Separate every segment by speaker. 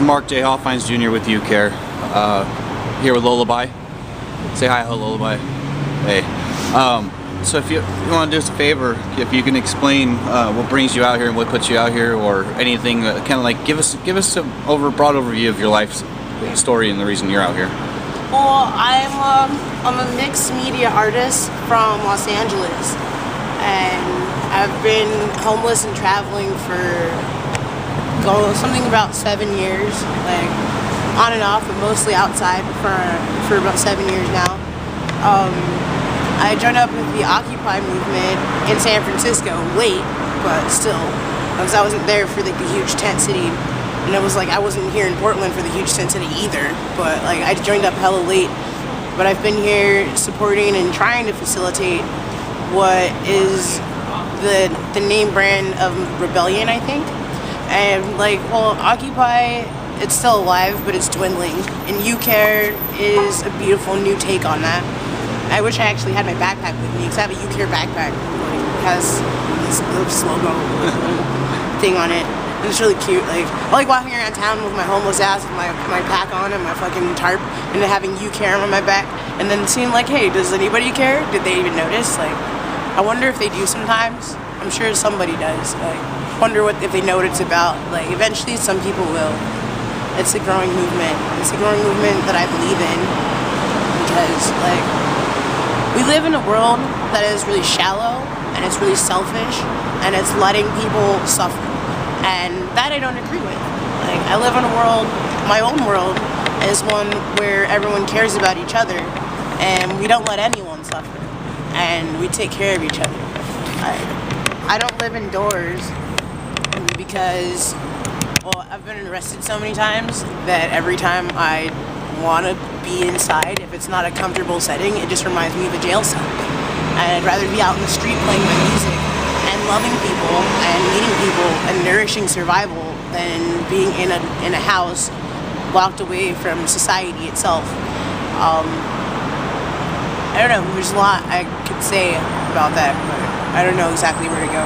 Speaker 1: is Mark J. Hoffines Jr. with You Care, here with Lullaby. Say hi, hello, Lullaby. Hey. So if you want to do us a favor, if you can explain what brings you out here and what puts you out here, or anything, kind of like give us a broad overview of your life story and the reason you're out here.
Speaker 2: Well, I'm a mixed media artist from Los Angeles, and I've been homeless and traveling for something about 7 years, like on and off, but mostly outside for about 7 years now. I joined up with the Occupy movement in San Francisco late, but still, because I wasn't there for like the huge tent city, and it was like I wasn't here in Portland for the huge tent city either. But like I joined up hella late, but I've been here supporting and trying to facilitate what is the name brand of rebellion, I think. And like, well, Occupy, it's still alive, but it's dwindling. And You Care is a beautiful new take on that. I wish I actually had my backpack with me, because I have a You Care backpack. It has this logo thing on it. And it's really cute. Like, I like walking around town with my homeless ass with my pack on and my fucking tarp, and then having You Care on my back, and then seeing like, hey, does anybody care? Did they even notice? Like, I wonder if they do sometimes. I'm sure somebody does. Like, wonder if they know what it's about. Like, eventually some people will. It's a growing movement. It's a growing movement that I believe in, because like, we live in a world that is really shallow, and it's really selfish, and it's letting people suffer. And that I don't agree with. Like, I live in a world, my own world is one where everyone cares about each other, and we don't let anyone suffer, and we take care of each other. I don't live indoors because, well, I've been arrested so many times that every time I want to be inside, if it's not a comfortable setting, it just reminds me of a jail cell. And I'd rather be out in the street playing my music and loving people and meeting people and nourishing survival than being in a house locked away from society itself. I don't know, there's a lot I could say about that, but I don't know exactly where to go.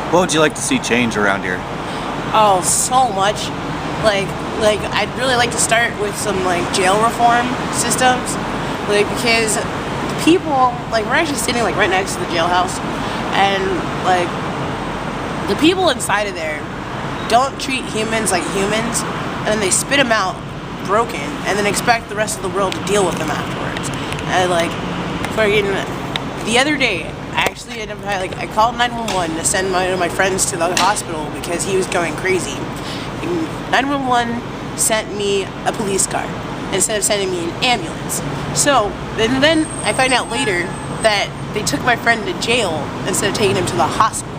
Speaker 1: What would you like to see change around here?
Speaker 2: Oh, so much. Like I'd really like to start with some like jail reform systems, like, because the people, like, we're actually sitting like right next to the jailhouse, and like the people inside of there don't treat humans like humans, and they spit them out broken, and then expect the rest of the world to deal with them afterwards. And like, the other day, I actually ended up, I called 911 to send one of my friends to the hospital because he was going crazy. And 911 sent me a police car instead of sending me an ambulance. So, and then I find out later that they took my friend to jail instead of taking him to the hospital.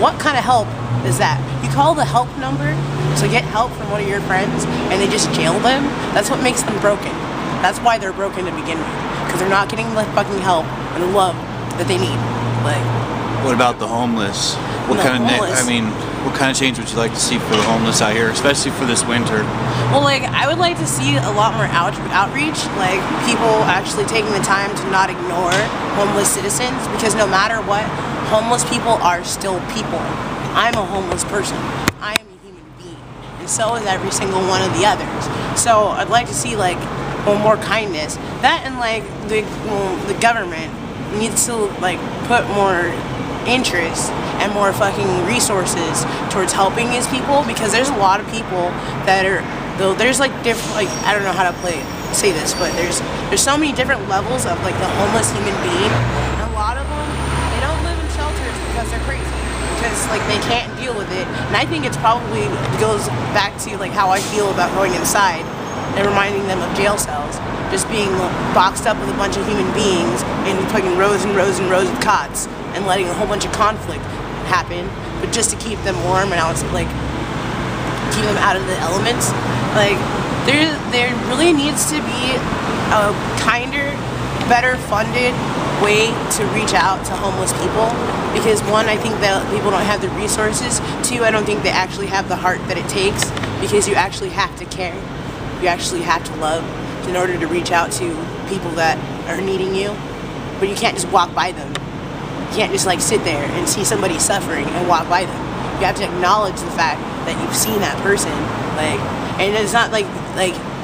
Speaker 2: What kind of help is that? You call the help number to get help from one of your friends, and they just jail them? That's what makes them broken. That's why they're broken to begin with, because they're not getting the fucking help and the love that they need. Like,
Speaker 1: what about the homeless? What kind of change would you like to see for the homeless out here, especially for this winter?
Speaker 2: Well, like, I would like to see a lot more outreach, like people actually taking the time to not ignore homeless citizens, because no matter what, homeless people are still people. I'm a homeless person. I am a human being, and so is every single one of the others. So I'd like to see like more kindness. That, and like the government needs to like put more interest and more fucking resources towards helping these people, because there's a lot of people that are, though there's like different, like, I don't know how to say this, but there's so many different levels of like the homeless human being, and a lot of them, they don't live in shelters because they're crazy, because like they can't deal with it. And I think it's probably goes back to like how I feel about going inside and reminding them of jail cells, just being boxed up with a bunch of human beings and putting rows and rows and rows of cots and letting a whole bunch of conflict happen, but just to keep them warm and like keep them out of the elements. Like, there really needs to be a kinder, better funded way to reach out to homeless people, because one, I think that people don't have the resources. Two, I don't think they actually have the heart that it takes, because you actually have to care. You actually have to love in order to reach out to people that are needing you, but you can't just walk by them. You can't just like sit there and see somebody suffering and walk by them. You have to acknowledge the fact that you've seen that person. Like, and it's not like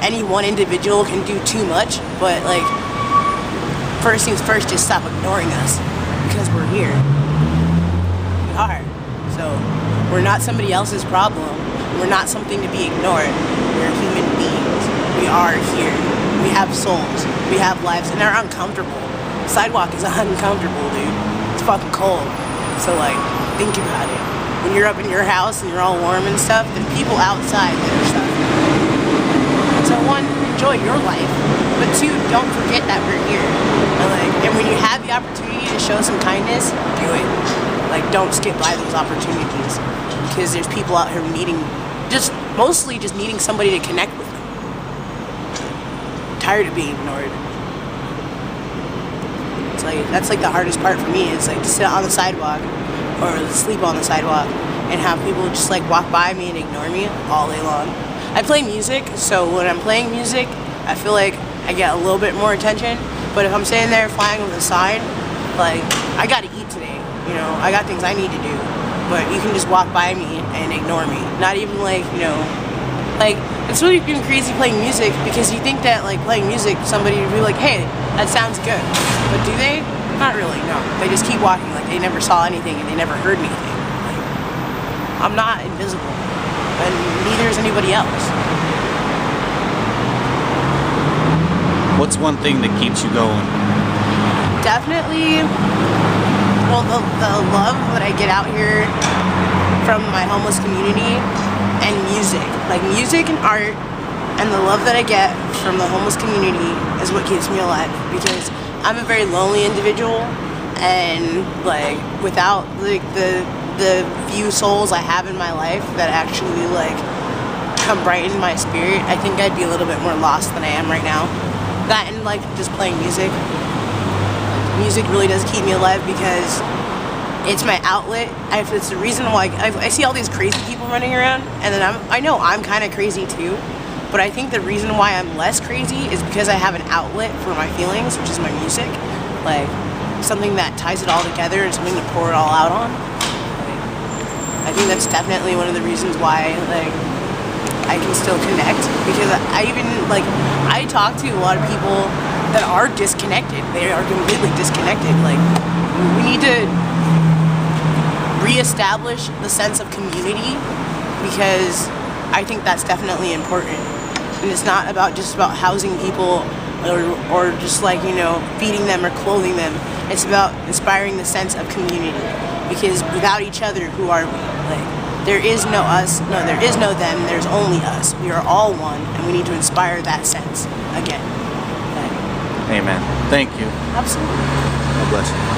Speaker 2: any one individual can do too much, but like, first things first, just stop ignoring us because we're here. We are. So we're not somebody else's problem. We're not something to be ignored. We're human beings. We are here. We have souls. We have lives, and they're uncomfortable. The sidewalk is uncomfortable, dude. It's fucking cold. So like, think about it. When you're up in your house and you're all warm and stuff, the people outside that are suffering. So one, enjoy your life, but two, don't forget that we're here. And when you have the opportunity to show some kindness, do it. Like, don't skip by those opportunities, because there's people out here mostly just needing somebody to connect with them. I'm tired of being ignored. It's like, that's like the hardest part for me, is like to sit on the sidewalk or sleep on the sidewalk and have people just like walk by me and ignore me all day long. I play music, so when I'm playing music, I feel like I get a little bit more attention. But if I'm sitting there flying with a sign, like, I gotta eat today, you know, I got things I need to do. But you can just walk by me and ignore me. Not even like, you know, like, it's really been crazy playing music, because you think that like playing music, somebody would be like, hey, that sounds good. But do they? Not really, no. They just keep walking like they never saw anything and they never heard anything. Like, I'm not invisible, and neither is anybody else.
Speaker 1: What's one thing that keeps you going?
Speaker 2: Definitely, well, the love that I get out here from my homeless community, and music. Like, music and art, and the love that I get from the homeless community is what keeps me alive, because I'm a very lonely individual, and like, without like the few souls I have in my life that actually like come brighten my spirit, I think I'd be a little bit more lost than I am right now. That and like just playing music. Music really does keep me alive, because it's my outlet. It's the reason why I see all these crazy people running around, and then I know I'm kind of crazy too, but I think the reason why I'm less crazy is because I have an outlet for my feelings, which is my music. Like, something that ties it all together and something to pour it all out on. I think that's definitely one of the reasons why like I can still connect, because I talk to a lot of people that are disconnected. They are completely disconnected. Like, we need to reestablish the sense of community, because I think that's definitely important. And it's not just about housing people or just like, you know, feeding them or clothing them. It's about inspiring the sense of community, because without each other, who are we? Like, there is no us, no, there is no them, there's only us. We are all one, and we need to inspire that sense again.
Speaker 1: Amen. Thank you.
Speaker 2: Absolutely.
Speaker 1: God bless you.